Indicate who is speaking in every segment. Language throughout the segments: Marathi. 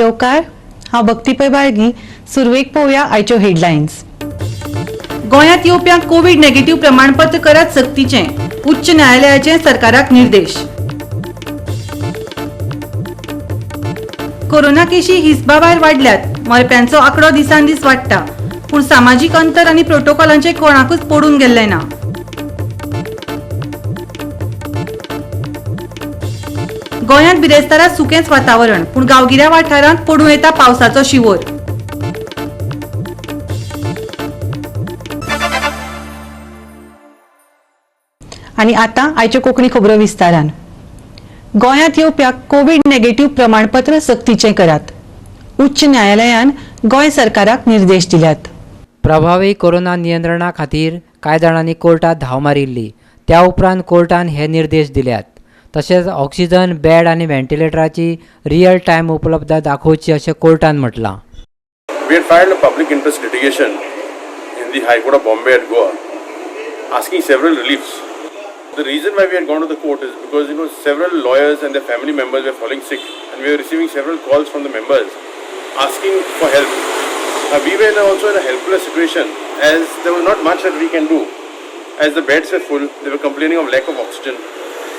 Speaker 1: येवकार हांव भक्तीपय बाळगी. सुरवेक पळोवया आयच्यो हेडलायन्स.
Speaker 2: गोंयांत येवप्यांक कोविड नेगेटिव्ह प्रमाणपत्र करत सक्तीचे. उच्च न्यायालयाचे सरकाराक निर्देश. कोरोना केशी हिसबाभायर वाडल्यात. मरप्यांचो आंकडो दिसान दीस वाडटा. पूण सामाजीक अंतर आनी प्रोटोकॉलांचे कोणाकूच पडून गेल्ले ना. गोंयांत बिरेस्तारा सुकेंच वातावरण. पूण गांवगिऱ्या वाठारांत पडूं येता पावसाचो शिवोर.
Speaker 1: आनी आतां आयच्यो कोंकणी खबरो विस्तारान. गोंयांत येवप्याक कोविड नेगेटिव्ह प्रमाणपत्र सक्तीचें करात. उच्च न्यायालयान गोंय सरकाराक निर्देश दिल्यात.
Speaker 3: प्रभावी कोरोना नियंत्रणा खातीर कांय जाणांनी कोर्टात धांव मारिल्ली. त्या उपरांत कोर्टान हे निर्देश दिल्यात. तशेंच ऑक्सिजन बेड आनी व्हेंटिलेटराची रियल टायम उपलब्धता दाखोवची अशें कोर्टान म्हटलां.
Speaker 4: We had filed a public interest litigation in the High Court of Bombay at Goa, asking several reliefs. The reason why we had gone to the court is because several lawyers and their family members were falling sick, and we were receiving several calls from the members asking for help. We were also in a helpless situation as there was not much that we can do. As the beds were full, they were complaining of lack of oxygen.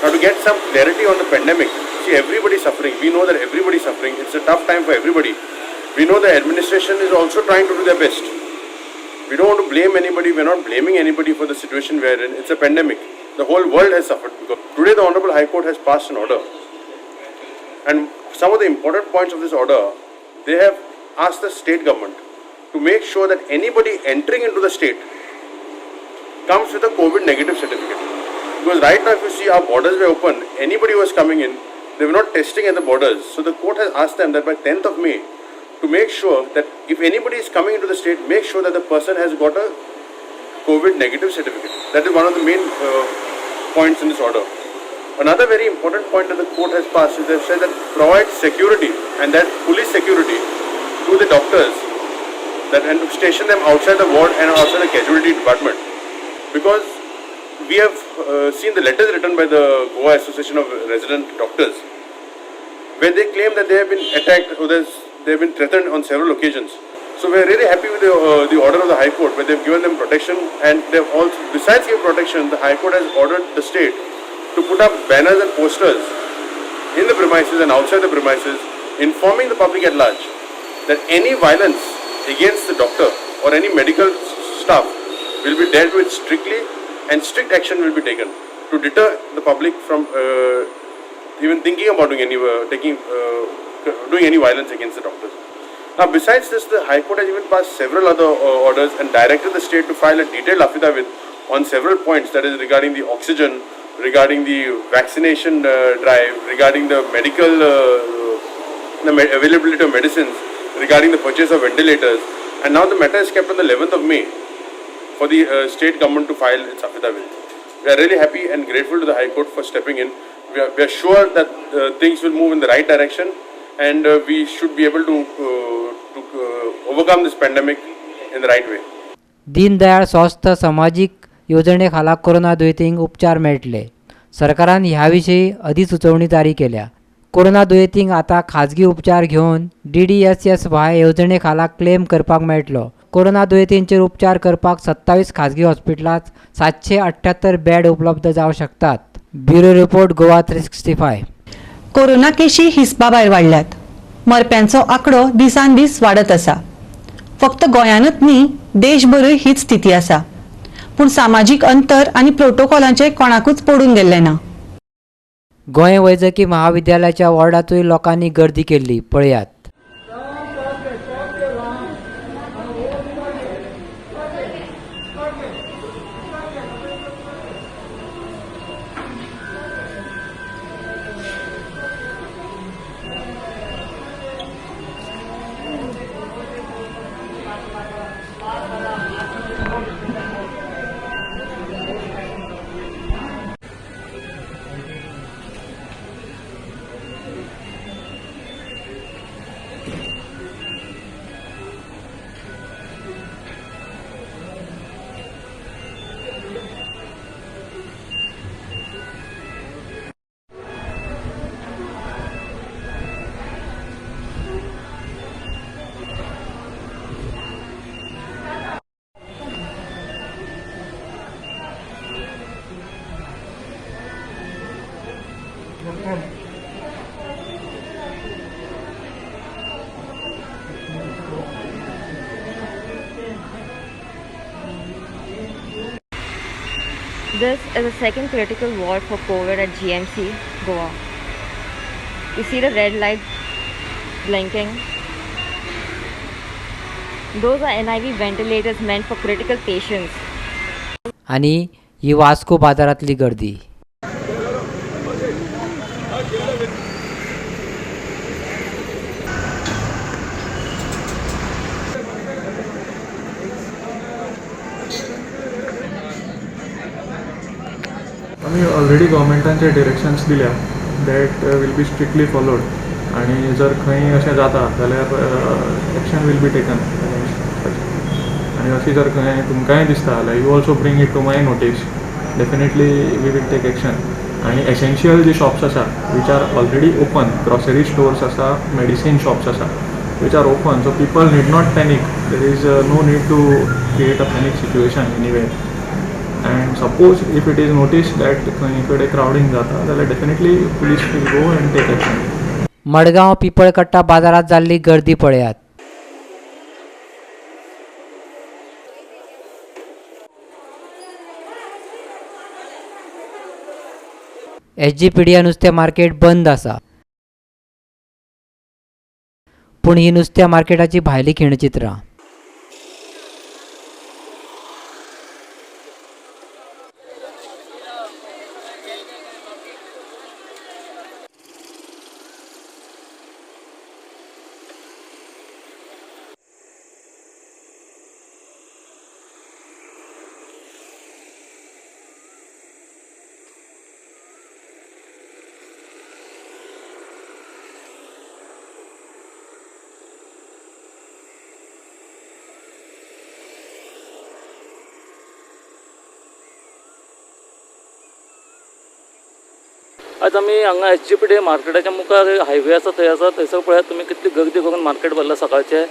Speaker 4: Now to get some clarity on the pandemic, see, everybody is suffering. We know that everybody is suffering. It's a tough time for everybody. We know the administration is also trying to do their best. We don't want to blame anybody. We're not blaming anybody for the situation we're in. It's a pandemic. The whole world has suffered because today the Honorable High Court has passed an order. And some of the important points of this order, they have asked the state government to make sure that anybody entering into the state comes with a COVID negative certificate. Because right now, if you see, our borders were open. Anybody who was coming in, they were not testing at the borders. So the court has asked them that by 10th of May, to make sure that if anybody is coming into the state, make sure that the person has got a COVID negative certificate. That is one of the main points in this order. Another very important point that the court has passed is they have said that provide security, and that police security to the doctors, that and to station them outside the ward and outside the casualty department. Because we have seen the letters written by the Goa Association of Resident Doctors, where they claim that they have been attacked or they have been threatened on several occasions. So we are really happy with the order of the High Court, where they have given them protection, and they have also, besides giving protection, the High Court has ordered the state to put up banners and posters in the premises and outside the premises, informing the public at large that any violence against the doctor or any medical staff will be dealt with strictly, and strict action will be taken to deter the public from even thinking about doing any violence against the doctors. Now, besides this, the High Court has even passed several other orders and directed the state to file a detailed affidavit on several points, that is regarding the oxygen, regarding the vaccination drive, regarding the medical availability of medicines, regarding the purchase of ventilators, and now the matter is kept on the 11th of May for the state government to file its affidavit. We are really happy and grateful to the High Court for stepping in. We are sure that things will move in the right direction, and we should be able to overcome this pandemic in the right way.
Speaker 3: Deendayal स्वस्थ सामाजिक योजने खाला कोरोना दुयेंतींक उपचार मेळटले. सरकारान ह्या विशीं अधिसुचोवणी जारी केल्या. कोरोना दुयेंतींक आतां खाजगी उपचार घेवन DDSS-Y येवजणे खाला क्लेम करपाक मेळटलो. कोरोना दुयेंतींचेर उपचार करपाक 27 खाजगी हॉस्पिटलांत 778 बेड उपलब्ध जावंक शकतात. Bureau report Goa 365.
Speaker 1: कोरोना केशी हिसबाभायर वाडल्यात. मरप्यांचो आंकडो दिसान दीस वाडत आसा. फक्त गोंयानूच न्ही, देशभरूय हीच स्थिती आसा. पूण सामाजीक अंतर आनी प्रोटोकॉलांचे कोणाकूच पडून गेल्ले ना.
Speaker 3: गोंय वैजकी महाविद्यालयाच्या वॉर्डांतूय लोकांनी गर्दी केल्ली. पळयात.
Speaker 5: This is the second critical ward for COVID at GMC, Goa. You see the red light blinking? Those are NIV ventilators meant for critical patients.
Speaker 3: आणि ही वास्को बाजारातली गर्दी.
Speaker 6: आम्ही ऑलरेडी गव्हर्मेंटाचे डिरेक्शन्स दिल्या that will be strictly followed आणि जर खंय अशें जाता जाल्यार एक्शन वील बी टेकन आणि अशी जर खंय तुमकांय दिसता जाल्यार you also bring it to my notice definitely we will take action. आणि एसेन्शियल जी शॉप्स आसा which are already open, grocery stores आसा, मेडिसीन शॉप्स आसा which are open, so people need not panic. There is no need to create a panic situation anywhere. And suppose if it is noticed that इकडे crowding जाता जाल्यार definitely police will go and take action.
Speaker 3: Madgaon पिपळकट्टा बाजारात जाल्ली गर्दी पळयात. SGPDA नुस्तें मार्केट बंद आसा. पूण ही नुस्त्या मार्केटाची भायली खिणचित्रां.
Speaker 7: आज आमी हांगा SGPDA मार्केटाच्या मुखार हायवे आसा थंयसर पळयात तुमी कितली गर्दी करून मार्केट भरला सकाळचे.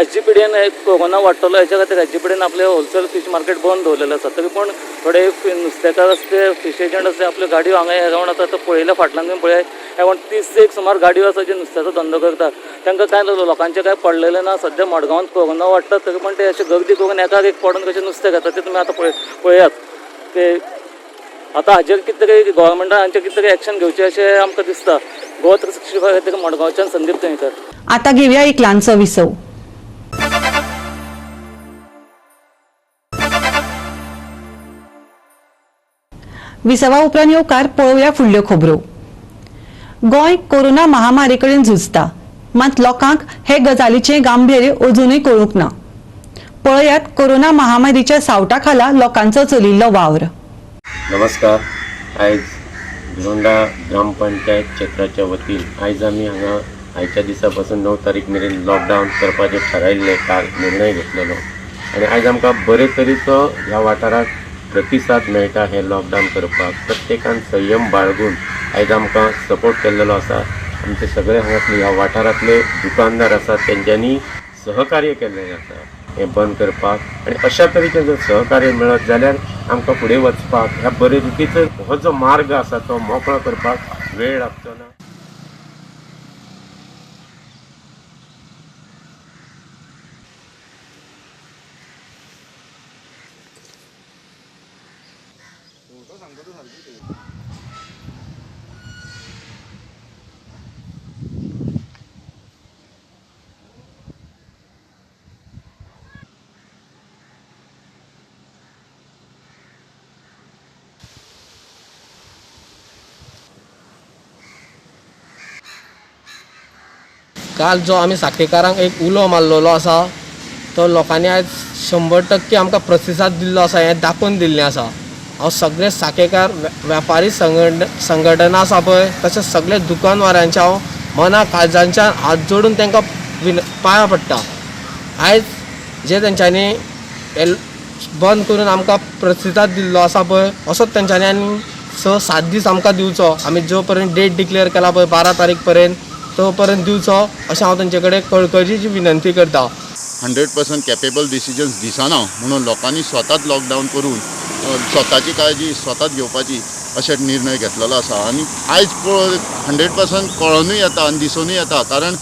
Speaker 7: SGPDAन कोरोना वाडटलो हेच्या खातीर SGPDAन आपले होलसेल फीश मार्केट बंद दवरलेलें आसा. तरी पूण थोडे नुस्तेकार आसते, फीश एजंट आसते, आपल्यो गाडयो हांगा अरावंड आसा तो पळयल्या फाटल्यान तुमी पळयात अरावंड 30 ते 1 सुमार गाडयो आसा जे नुस्त्याचो धंदो करता. तांकां कांय लोकांचें कांय पडलेलें ना. सध्या मडगांवांत कोरोना वाडटा तरी पूण ते अशें गर्दी करून एकाक एक पडून कशें नुस्तें घेतात ते तुमी आतां पळयात. ते आता हाजेर कितें तरी गव्हर्मेंटान हांचेर कितें तरी एक्शन घेवचें अशें आमकां दिसता. गोवा 365 खातीर मडगांवच्यान संदीप थंयकर.
Speaker 1: आता घेऊया एक ल्हानसो विसव. विसवा उपरांत येवकार पळोवया फुडल्यो खबरो. गोंय कोरोना महामारी कडेन झुजता, मात लोकांक हे गजालीचें गांभीर्य अजूनय कळूंक ना. पळयात कोरोना महामारीच्या सावटा खाला लोकांचो चलिल्लो वावर.
Speaker 8: नमस्कार. आयज भिवंडा ग्रामपंचायत क्षेत्राच्या वतीन आयज आमी हांगा आयच्या दिसा पासून 9 तारीख मेरेन लॉकडावन करपाचें थारायिल्लें काल निर्णय घेतलेलो आनी आयज आमकां बरे तरेचो ह्या वाठाराक प्रतिसाद मेळटा. हे लॉकडावन करपाक प्रत्येकान संयम बाळगून आयज आमकां सपोर्ट केल्लो आसा. आमचे सगळे हांगासले ह्या वाठारांतले दुकानदार आसात तेंच्यांनी सहकार्य केल्लें आसा हें बंद करपाक. आनी अशा तरेचें जर सहकार्य मेळत जाल्यार आमकां फुडें वचपाक ह्या बरे रितीचो हो जो मार्ग आसा तो मोकळो करपाक वेळ लागचो ना.
Speaker 9: काल जो आमी साखळेकारांक एक उलो मारलेलो आसा तो लोकांनी आयज 100% आमकां प्रतिसाद दिल्लो आसा हें दाखोवन दिल्लें आसा. हांव सगळे साखळेकार वेपारी संघटना आसा पळय तशेंच सगळे दुकानवाऱ्यांचे हांव मना काळजांच्यान हात जोडून तांकां पांयां पडटा. आयज जे तेंच्यांनी बंद करून आमकां प्रतिसाद दिल्लो आसा पळय असोच तेंच्यांनी आनी 6-7 दीस आमकां दिवचो. आमी जो पर्यंत डेट डिक्लेअर केला पळय 12 तारीख पर्यंत तो पर्यंत दिवचो अशें हांव तेंचे कडेन कळकळीची विनंती करता.
Speaker 10: 100% कॅपेबल डिसिजन्स दिसना म्हणून लोकांनी स्वताच लॉकडावन करून स्वताची काळजी स्वताच घेवपाची अशें निर्णय घेतलेलो आसा. आनी आयज 100% कळोनूय येता आनी दिसूनय येता कारण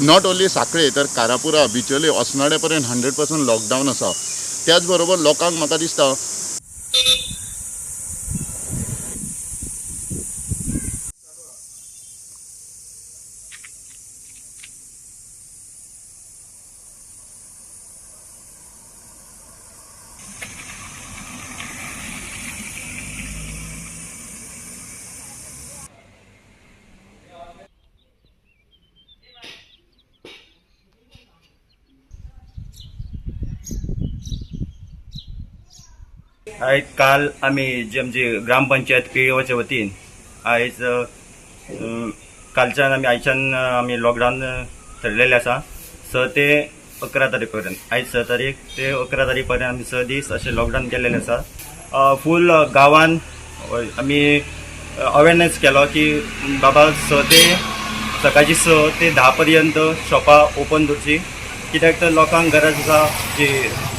Speaker 10: नॉट ओन्ली सांखळे तर कारापुरा बिचोले osnade पर्यंत 100% लॉकडावन आसा. त्याच बरोबर लोकांक म्हाका दिसता
Speaker 11: आयज काल आमी जी आमची ग्रामपंचायत केळीवाच्या वतीन आयज कालच्यान आयच्यान आमी लॉकडावन थरलेले आसा 6 ते 11 तारीख पर्यंत. आयज 6 तारीख ते 11 तारीख पर्यंत आमी 6 दीस अशें लॉकडावन केलेलें आसा. फूल गांवान आमी अवेरनेस केलो की बाबा सकाळची 6 ते 10 पर्यंत शॉपां ओपन दवरची, कित्याक तर लोकांक गरज आसा जी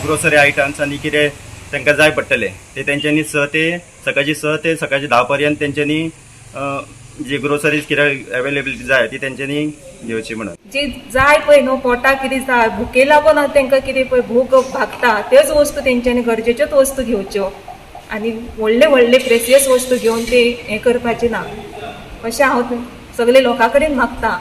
Speaker 11: ग्रोसरी आयटम्स आनी कितें तांकां जाय पडटले ते तेंच्यांनी सकाळची 6 ते सकाळची 10 पर्यंत तेंच्यांनी जी ग्रोसरीज कितें अवेलेबिलिटी जाय ती तेंच्यांनी घेवची म्हणून.
Speaker 12: जे जाय पळय न्हू पोटाक कितें जाय भुके लागून तांकां कितें पळय भूक भागता त्योच वस्तू तेंच्यांनी गरजेच्योच वस्तू घेवच्यो आनी व्हडले व्हडले प्रेसियस वस्तू घेवन ते हें करपाचें ना अशें हांव सगळे लोकां कडेन मागता.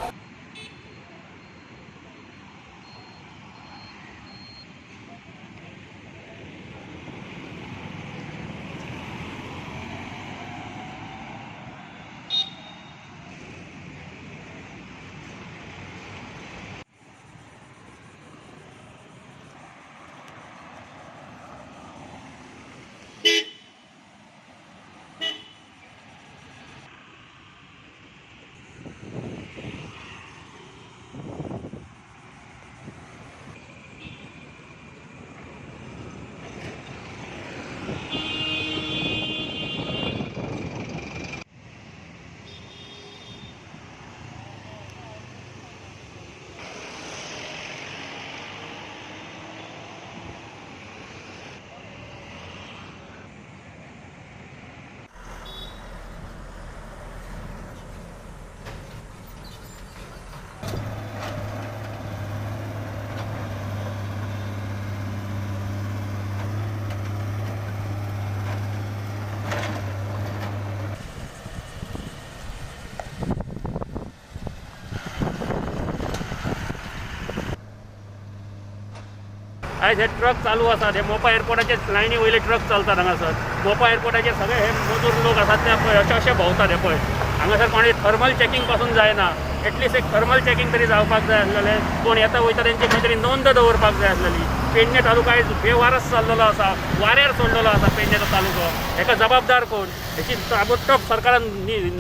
Speaker 13: आयज हे ट्रक चालू आसात. हे मोपा एअरपोर्टाचे लायनी वयले ट्रक चलतात हांगासर. मोपा एअरपोर्टाचेर सगळे हे मजूर लोक आसात ते पळय अशे भोंवतात. हे पळय हांगासर कोणी थर्मल चॅकींग पासून जायना. एटलिस्ट एक थर्मल चॅकींग तरी जावपाक जाय आसलेलें. कोण येता वयता तेंची खंय तरी नोंद दवरपाक जाय आसलेली. पेडणे तालुका आयज बेवारस जाल्लो आसा, वाऱ्यार सोडलेलो आसा पेडणेचो तालुको. हेका जबाबदार कोण? हेची ताबडतोब सरकारान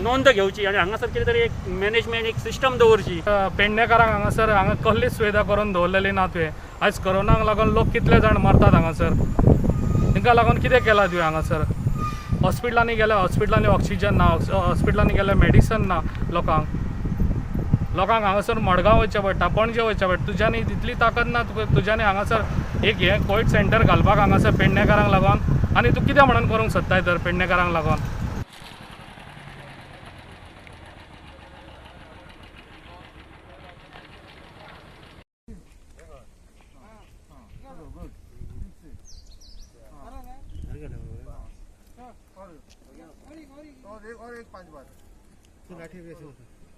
Speaker 13: नोंद घेवची आनी हांगासर कितें तरी एक मॅनेजमेंट एक सिस्टम दवरची.
Speaker 6: पेडणेकारांक हांगासर कसलीच सुविधा करून दवरलेली ना तुवें. आयज कोरोनाक लागून लोक कितले जाण मरतात हांगासर. तांकां लागून कितें केलां तुवें हांगासर? हॉस्पिटलांनी गेल्या हॉस्पिटलांनी ऑक्सिजन ना, हॉस्पिटलांनी गेल्या मेडिसन ना. लोकांक हांगासर मडगांव वयचें पडटा, पणजे वयचें पडटा. तुज्यांनी तितली ताकद ना तुज्यांनी हांगासर एक हें कोवीड सेंटर घालपाक हांगासर पेडणेकारांक लागून. आनी तूं कितें म्हणून करूंक सोदताय तर पेडणेकारांक लागून?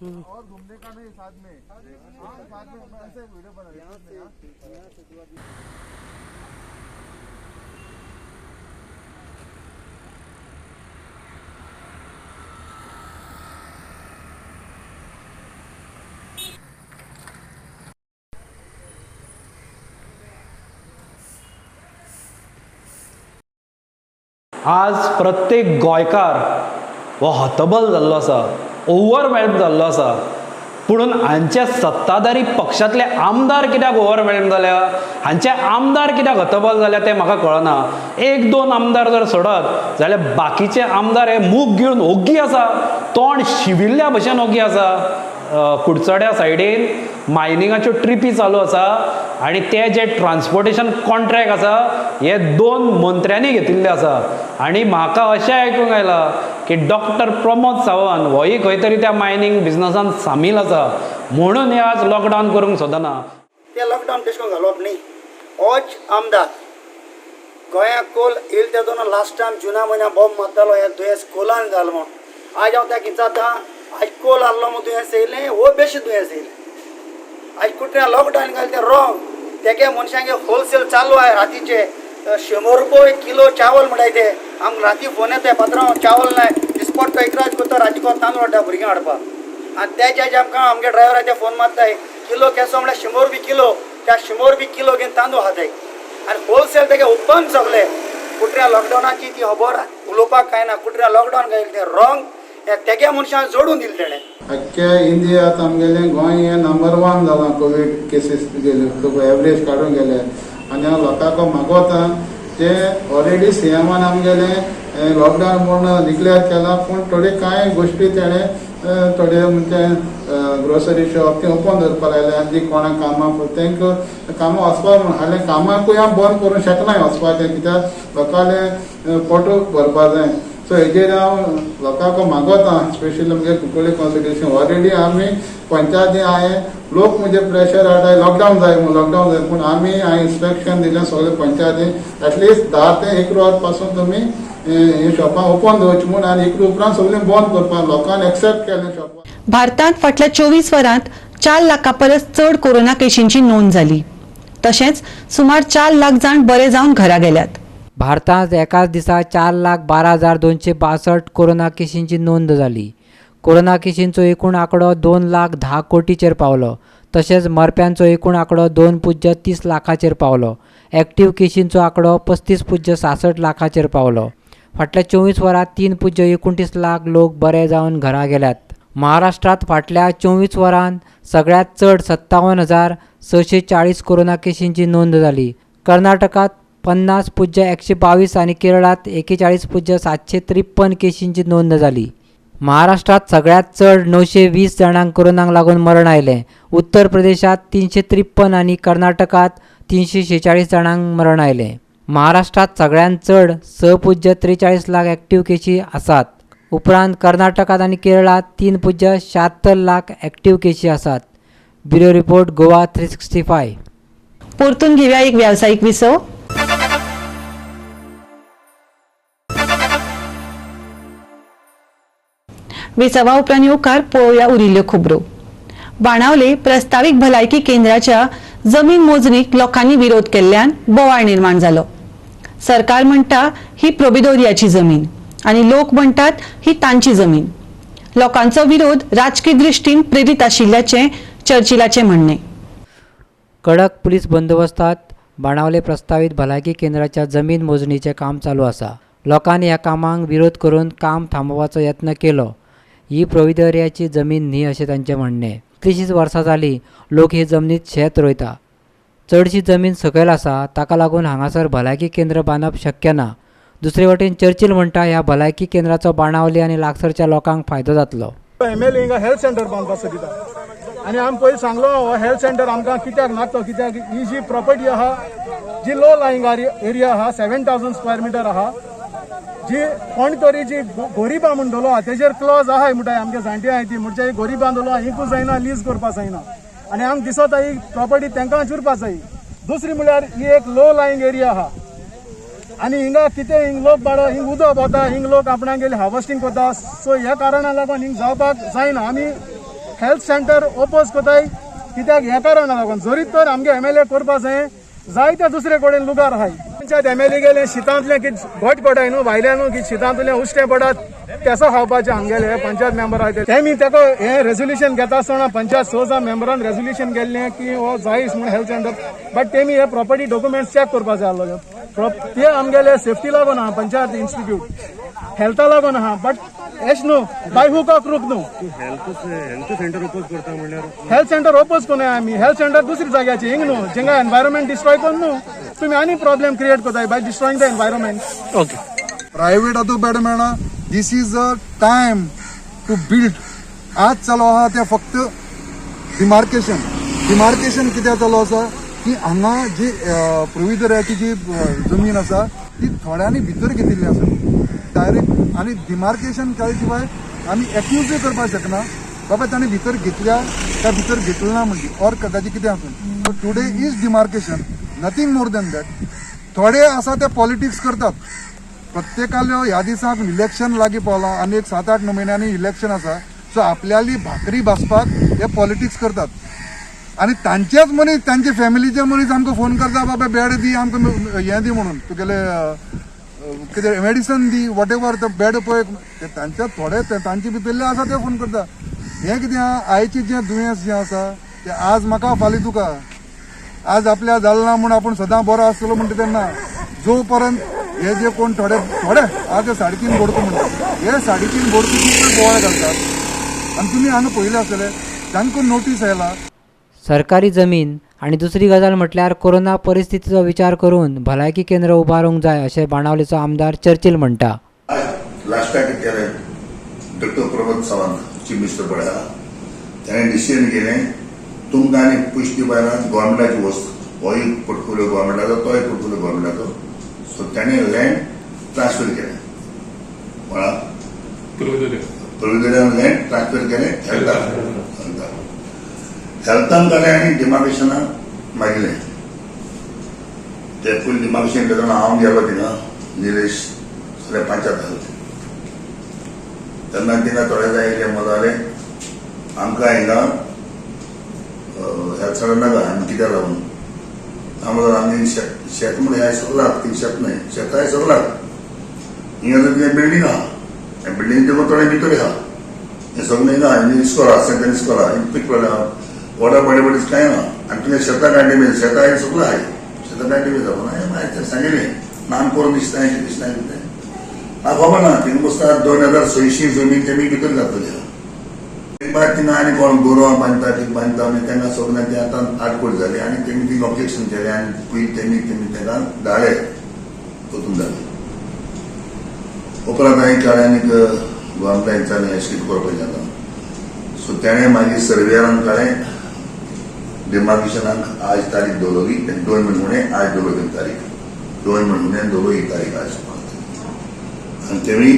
Speaker 10: और घूमने का नहीं साथ में ऐसे वीडियो बना
Speaker 14: आज प्रत्येक गोंयकार हो हतबल जाल्लो आसा, ओवरवेल्म जाल्लो आसा. पुणून हांचे सत्ताधारी पक्षांतले आमदार कित्याक ओवरवेल्म जाल्या, हांचे आमदार कित्याक हतबल जाल्या तें म्हाका कळना. 1-2 आमदार जर सोडत जाल्यार बाकीचे आमदार हे मूग घेवन ओग्गी आसा, तोंड शिविल्ल्या भशेन ओग्गी आसा. कुडचड्या सायडीन मायनिंगाच्यो ट्रिपी चालू आसा आनी ते जे ट्रान्सपोर्टेशन कॉन्ट्रॅक्ट आसा हे 2 मंत्र्यांनी घेतिल्ले आसा. आनी म्हाका अशें आयकूंक आयलां की डॉक्टर प्रमोद सावंत होय खंय तरी त्या मायनिंग बिजनसान सामील आसा, म्हणून हे आज लॉकडावन करूंक सोदना.
Speaker 15: ते लॉकडावन तशें करून घालप न्ही. होच आमदार गोंयाक कोल येयले तेदोन लास्ट टायम जुना म्हयन्याक बॉम्ब मारतालो हे दुयेंस कोलान जालो म्हूण. आज हांव ताका विचारता आज कोल आहलो म्हूण दुयेंस येयलें वो बेश्टें दुयेंस येयलें. आज कुठे लॉकडावन घाल तें रॉंग. तेगे मनशांगे होलसेल चालू आहे रातीचे 100 रुपये किलो चावल म्हणटाय ते. आमकां राती फोन येता पात्रांव चावल नाय दिसपट तो एकराज करता रातको तांदूळ हाडटा भुरग्यां हाडपाक. आनी तेचे आमकां आमगे ड्रायव्हर ते फोन मारताय किलो केसो म्हळ्यार 100 रुपये किलो. त्या 100 रुपये किलो घेवन तांदूळ खाताय. आनी होलसेल तेगे उत्पन्न सगलें कुटऱ्या लॉकडावनाची ती खबर उलोवपाक काय ना कुटऱ्या लॉकडावन घायल तें रॉंग तेग्या मनशान जोडून दिलें तेणें
Speaker 16: अख्ख्या इंडियात आमगेलें गोंय हें नंबर 1 जालां कोवीड केसीस तुगे एवरेज काडून गेले आनी हांव लोकांक मागोता ते ऑलरेडी सीएमान आमगेलें लॉकडावन म्हूण डिक्लेअर केला पूण थोडे कांय गोश्टी तेणें थोडे म्हणजे ग्रोसरी शॉप ते ओपन दवरपा लायले आनी जी कोणाक कामां तांकां कामां वचपाक हालें कामाकूय हांव बंद करूंक शकनाय वचपाचें कित्याक लोकांले पोट भरपा जाय सो हेजेर हांव लोकांक मागोता स्पेशली आमगे कुंकळ्ळे कॉन्स्टिट्युशन ऑलरेडी आमी पंचायती हांवें लोक म्हणजे प्रेशर हाडटाय लॉकडावन जाय पूण आमी हांवें इन्स्ट्रक्शन दिलें सगळे पंचायतीन एटलिस्ट 10 ते 1 वरां पासून तुमी हे शॉपां ओपन दवरची म्हूण आनी 1 उपरांत सगळें बंद करपा लोकांनी एक्सेप्ट केलें शॉपां.
Speaker 1: भारतांत फाटल्या 24 वरांत 4 लाखां परस चड कोरोना केशींची नोंद जाली. तशेंच सुमार 4 लाख जाण बरे जावन घरा गेल्यात.
Speaker 3: भारतांत एकाच दिसा 4,12,262 कोरोना केशींची नोंद जाली. कोरोना केशींचो एकूण आंकडो 2,10 कोटीचेर पावलो. तशेंच मरप्यांचो एकूण आंकडो 2.30 लाखाचेर पावलो. एक्टीव केशींचो आंकडो 35.66 लाखाचेर पावलो. फाटल्या 24 वरांत 3.29 लाख लोक बरे जावन घरा गेल्यात. महाराष्ट्रांत फाटल्या 24 वरांत सगळ्यांत चड 57,640 कोरोना केशींची नोंद जाली. कर्नाटकांत 50.122 आनी केरळांत 41.753 केशींची नोंद जाली. महाराष्ट्रांत सगळ्यांत चड 920 जाणांक कोरोनाक लागून मरण आयलें. उत्तर प्रदेशांत 353 आनी कर्नाटकांत 346 जाणांक मरण आयलें. महाराष्ट्रांत सगळ्यांत चड 6.43 लाख एक्टीव केशी आसात. उपरांत कर्नाटकांत आनी केरळांत 3.76 लाख एक्टीव केशी आसात. Bureau report Goa 365.
Speaker 1: परतून घेवया एक व्यावसायिक विसव. विसवा उपरांत येवकार पळोवया उरिल्ल्यो खबरो. बाणावले प्रस्ताविक भलायकी केंद्राच्या जमीन मोजणीक लोकांनी विरोध केल्ल्यान बोवाळ निर्माण जालो. सरकार म्हणटा ही प्रोबिदोरियाची जमीन आनी लोक म्हणटात ही तांची जमीन. लोकांचो विरोध राजकीय दृश्टीन प्रेरीत आशिल्ल्याचें चर्चिलाचें म्हणणें.
Speaker 3: कडक पुलीस बंदोबस्तांत बाणावले प्रस्तावित भलायकी केंद्राच्या जमीन मोजणीचें काम चालू आसा. लोकांनी ह्या कामाक विरोध करून काम थांबोवपाचो यत्न केलो. ही प्रोविदोरियाची जमीन न्ही अशें तांचें म्हणणें. कितलींशींच वर्सां जालीं लोक ही जमनीत शेत रोयता. चडशी जमीन सकयल आसा ताका लागून हांगासर भलायकी केंद्र बांदप शक्य ना. दुसरे वटेन चर्चिल म्हणटा ह्या भलायकी केंद्राचो बाणावले आनी लागसरच्या लोकांक फायदो जातलो.
Speaker 17: MLA हिंगा हेल्थ सेंटर बांदपाक सोदिता आनी आमी पयलीं सांगलो हो हेल्थ सेंटर आमकां कित्याक लागता कित्याक ही जी प्रॉपर्टी आहा जी लो लायंग एरिया आहा 7,000 स्क्वेअर मिटर आहा जी कोण तरी जी गोरिबां म्हणटलो आहा तेजेर क्लॉज आहाय म्हणटाय आमगे जाणटे आहाय ती म्हणजे गोरीब बांदलो हिंकूच जायना लीज करपाक जायना आनी आमकां दिसता ही प्रॉपर्टी तांकां चुरपाक जाय. दुसरी म्हळ्यार ही एक लो लायंग एरिया आहा आनी हिंगा कितें हिंग लोक बाळो हिंग उदक वता हिंग लोक आपणाक गेले हार्वेस्टिंग करता. सो ह्या कारणाक लागून हिंग जावपाक जायना. आमी हेल्थ सेंटर ओपोज कोताय कित्याक ह्या कारणाक लागून जरी तर आमगे MLA करपाक जाय जायते दुसरे कडेन लुगार आहाय. पंचायत MLA गेले शितांतले कितें घोट पडाय न्हू भायल्या न्हू कितें शितांतले उश्टे पडात केसो खावपाचे आमगेले पंचायत मेंबर आहाय तेमी ताका हें रेजोल्युशन घेता आसतना पंचायत 6 मेंबरान रेजोल्युशन केल्लें की हो जायच म्हूण हेल्थ सेंटर बट तेमी हे प्रॉपर्टी डॉक्युमेंट्स चॅक करपाक जाय आसलो. ते आमगेले सेफ्टी लागून आहा पंचायत इन्स्टिट्यूट हेल्था लागून आहा बट एश न्हू बाय हुक ऑफ क्रूक न्हू. हेल्थ सेंटर ओपोज करता म्हणल्यार हेल्थ सेंटर ओपोज कोन्नाय आमी. हेल्थ सेंटर दुसरी जाग्याची हिंग न्हू जेंगा एनवायरमेंट डिस्ट्रॉय कोन्न न्हू तुमी आनी प्रॉब्लेम क्रिएट करताय by destroying the environment. Okay
Speaker 16: private हातूंत बेड मेळना. This is a time to build. आज चालू आहा ते फक्त डिमार्केशन कित्याक चालू आसा की हांगा जी प्रोविदोरियाची जी जमीन आसा ती थोड्यांनी भितर घेतिल्ली आसा डायरेक्ट आनी डिमार्केशन केल्या शिवाय आमी एक्यूजूय करपाक शकना बाबा ताणें भितर घेतल्या त्या भितर घेतलें ना म्हणजे ऑर कदाचित कितें आसूं. So today is demarcation nothing more than that. थोडे आसा ते पॉलिटिक्स करतात. प्रत्येकालो ह्या दिसाक इलेक्शन लागीं पावलां आनी एक 7-8 म्हयन्यांनी इलेक्शन आसा. सो आपल्याली भाकरी भाजपाक हे पॉलिटिक्स करतात आनी तांचेच मनीस तांचे फॅमिलीचे मनीस आमकां फोन करता बाबा बेड दी आमकां हें दी म्हणून तुगेले कितें मेडिसन दी वॉट एवर तो बेड पळय ते तांचे थोडे तांचे भितरले आसा ते फोन करता. हें कितें आहा आयचें जें दुयेंस जें आसा तें आज म्हाका फाल्यां तुका आज आपल्या जालना म्हूण आपूण सदां बरो आसतलो म्हणटा तेन्ना जो पर्यंत हे जे कोण थोडे आज 3.5 बोडको म्हणटात, हे 3.5 बोडको कितले बोवाळ घालतात आनी तुमी हांगा पयलें आसतलें तांकां नोटीस आयला.
Speaker 3: सरकारी जमीन आणि दुसरी गजाल म्हटल्यार कोरोना परिस्थितीचो विचार करून भलायकी केंद्र उबारूंक जाय अशें बाणावलेचो आमदार चर्चिल म्हणटा.
Speaker 18: लास्टाक कितें केलें, doctor Pramod Sawant chief minister पळय ताणें डिसिजन केलें तुमकां आनी पयशे दिवपाक गव्हर्मेंटाची वस्त, हो एक पोर्टफोलिओ गव्हर्मेंटाचो, तो एक पोर्टफोलिओ गव्हर्मेंटाचो. सो ताणें लँड ट्रान्सफर केलें, म्हळ्यार प्रोविजन लँड ट्रान्सफर केलें हेल्थान जालें आनी डिमार्केशनाक मागिल्लें. ते फूल डिमार्केशन करतना हांव गेलो थिंगा निलेश सगळे पंचायत घालता तेन्ना थिंगा थोडे जाय येयले मजाले आमकां हिंगा हेल्थ सेंटर नाका आनी कित्याक लागून आमकां आमी शेत म्हणून हें सगळ्याक ती शेत न्हय शेताय सगळ्याक हिंगा तर कितें बिल्डींग आहा हे बिल्डींग ते थोडे भितर आहा हे सगळें हिंगा आनी इस्कॉल आहा सेकंड इस्कॉल आहा पीक पडलें वॉटर बॉडीज कांय ना आनी तुवें शेतां कांय डेमेज शेतां हे सगळें आहाय शेतां कांय डेमेज जावं ना हें सांगिल्लें नाम करून दिसता कितें म्हाका खबर ना थिंगा बसता 2600 जमीन तेमी भितर घातलेली एक बार थिंगा आनी कोण गोरवां बांदता ती बांदता आनी तेन्ना सगळ्यांक ती आतां 8 कोटी जाली आनी तेमी थिंगा ऑब्जेक्शन केलें आनी पयलीं तेमी ताका धाडले वचून धाडले उपरांत हांवें काळें आनीक गोवोरमेंटान विचारलें अशें कितें करपाचें आतां सो तेणें मागीर सर्वेयरान काळें डिमार्केशनाक आज तारीख दवरली 2 म्हयने आज दवरली तारीख 2 म्हयने दवरली तारीख आज आनी तेमी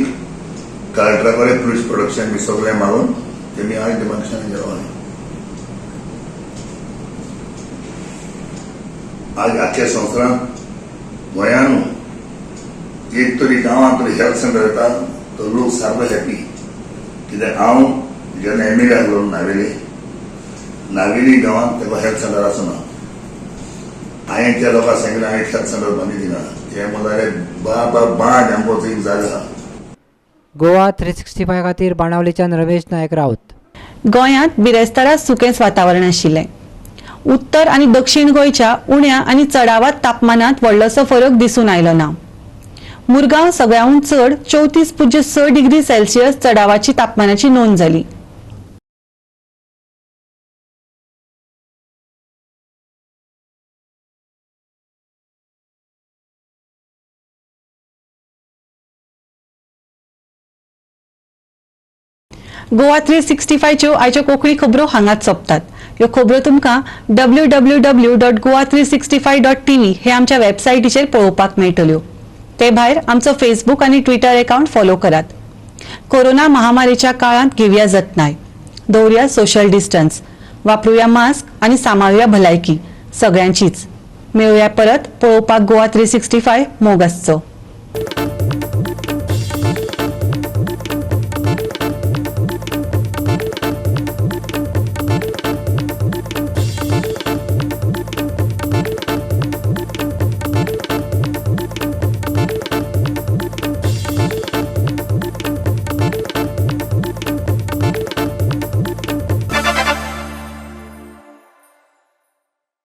Speaker 18: कलेक्टरा कडेन पुलीस प्रोटेक्शन बी सगळें मागून तेमी आज डिमार्केशन गेलो आज आख्या संवसारांत गोंयान एक तरी गांवांत तरी हेल्थ सेंटर येता तो लोक सारको हॅपी कित्याक हांव जेन्ना MLA आसलो नावेली गांवांत तेका हेल्थ सेंटर आसना हांवें त्या लोकांक सांगिल्लें हांवें हेल्थ सेंटर बांदी दिना ते म्हणटाले बांद आमकां थंय जागा आहा.
Speaker 3: गोवा 365 खातीर बाणावलेच्यान रमेश नायक रावत.
Speaker 1: गोंयांत बिरेस्तारा सुकेंच वातावरण आशिल्लें. उत्तर आनी दक्षिण गोंयच्या उण्या आनी चडावात तापमानात व्हडलोसो फरक दिसून आयलो ना. मुरगांव सगळ्याहून चड 34.6 डिग्री सेल्सियस चडावाची तापमानाची नोंद जाली. गोवा 365 च्यो आयच्यो कोंकणी खबरो हांगाच सोंपतात. ह्यो खबरो तुमकां www.goa365.tv हे आमच्या वेबसायटीचेर पळोवपाक मेळटल्यो. ते भायर आमचो फेसबूक आनी ट्विटर अकाउंट फॉलो करात. कोरोना महामारीच्या काळांत घेवया जतनाय, दवरया सोशल डिस्टन्स, वापरूया मास्क आनी सांबाळुया भलायकी सगळ्यांचीच. मेळुया परत पळोवपाक गोवा 365 मोग आसचो.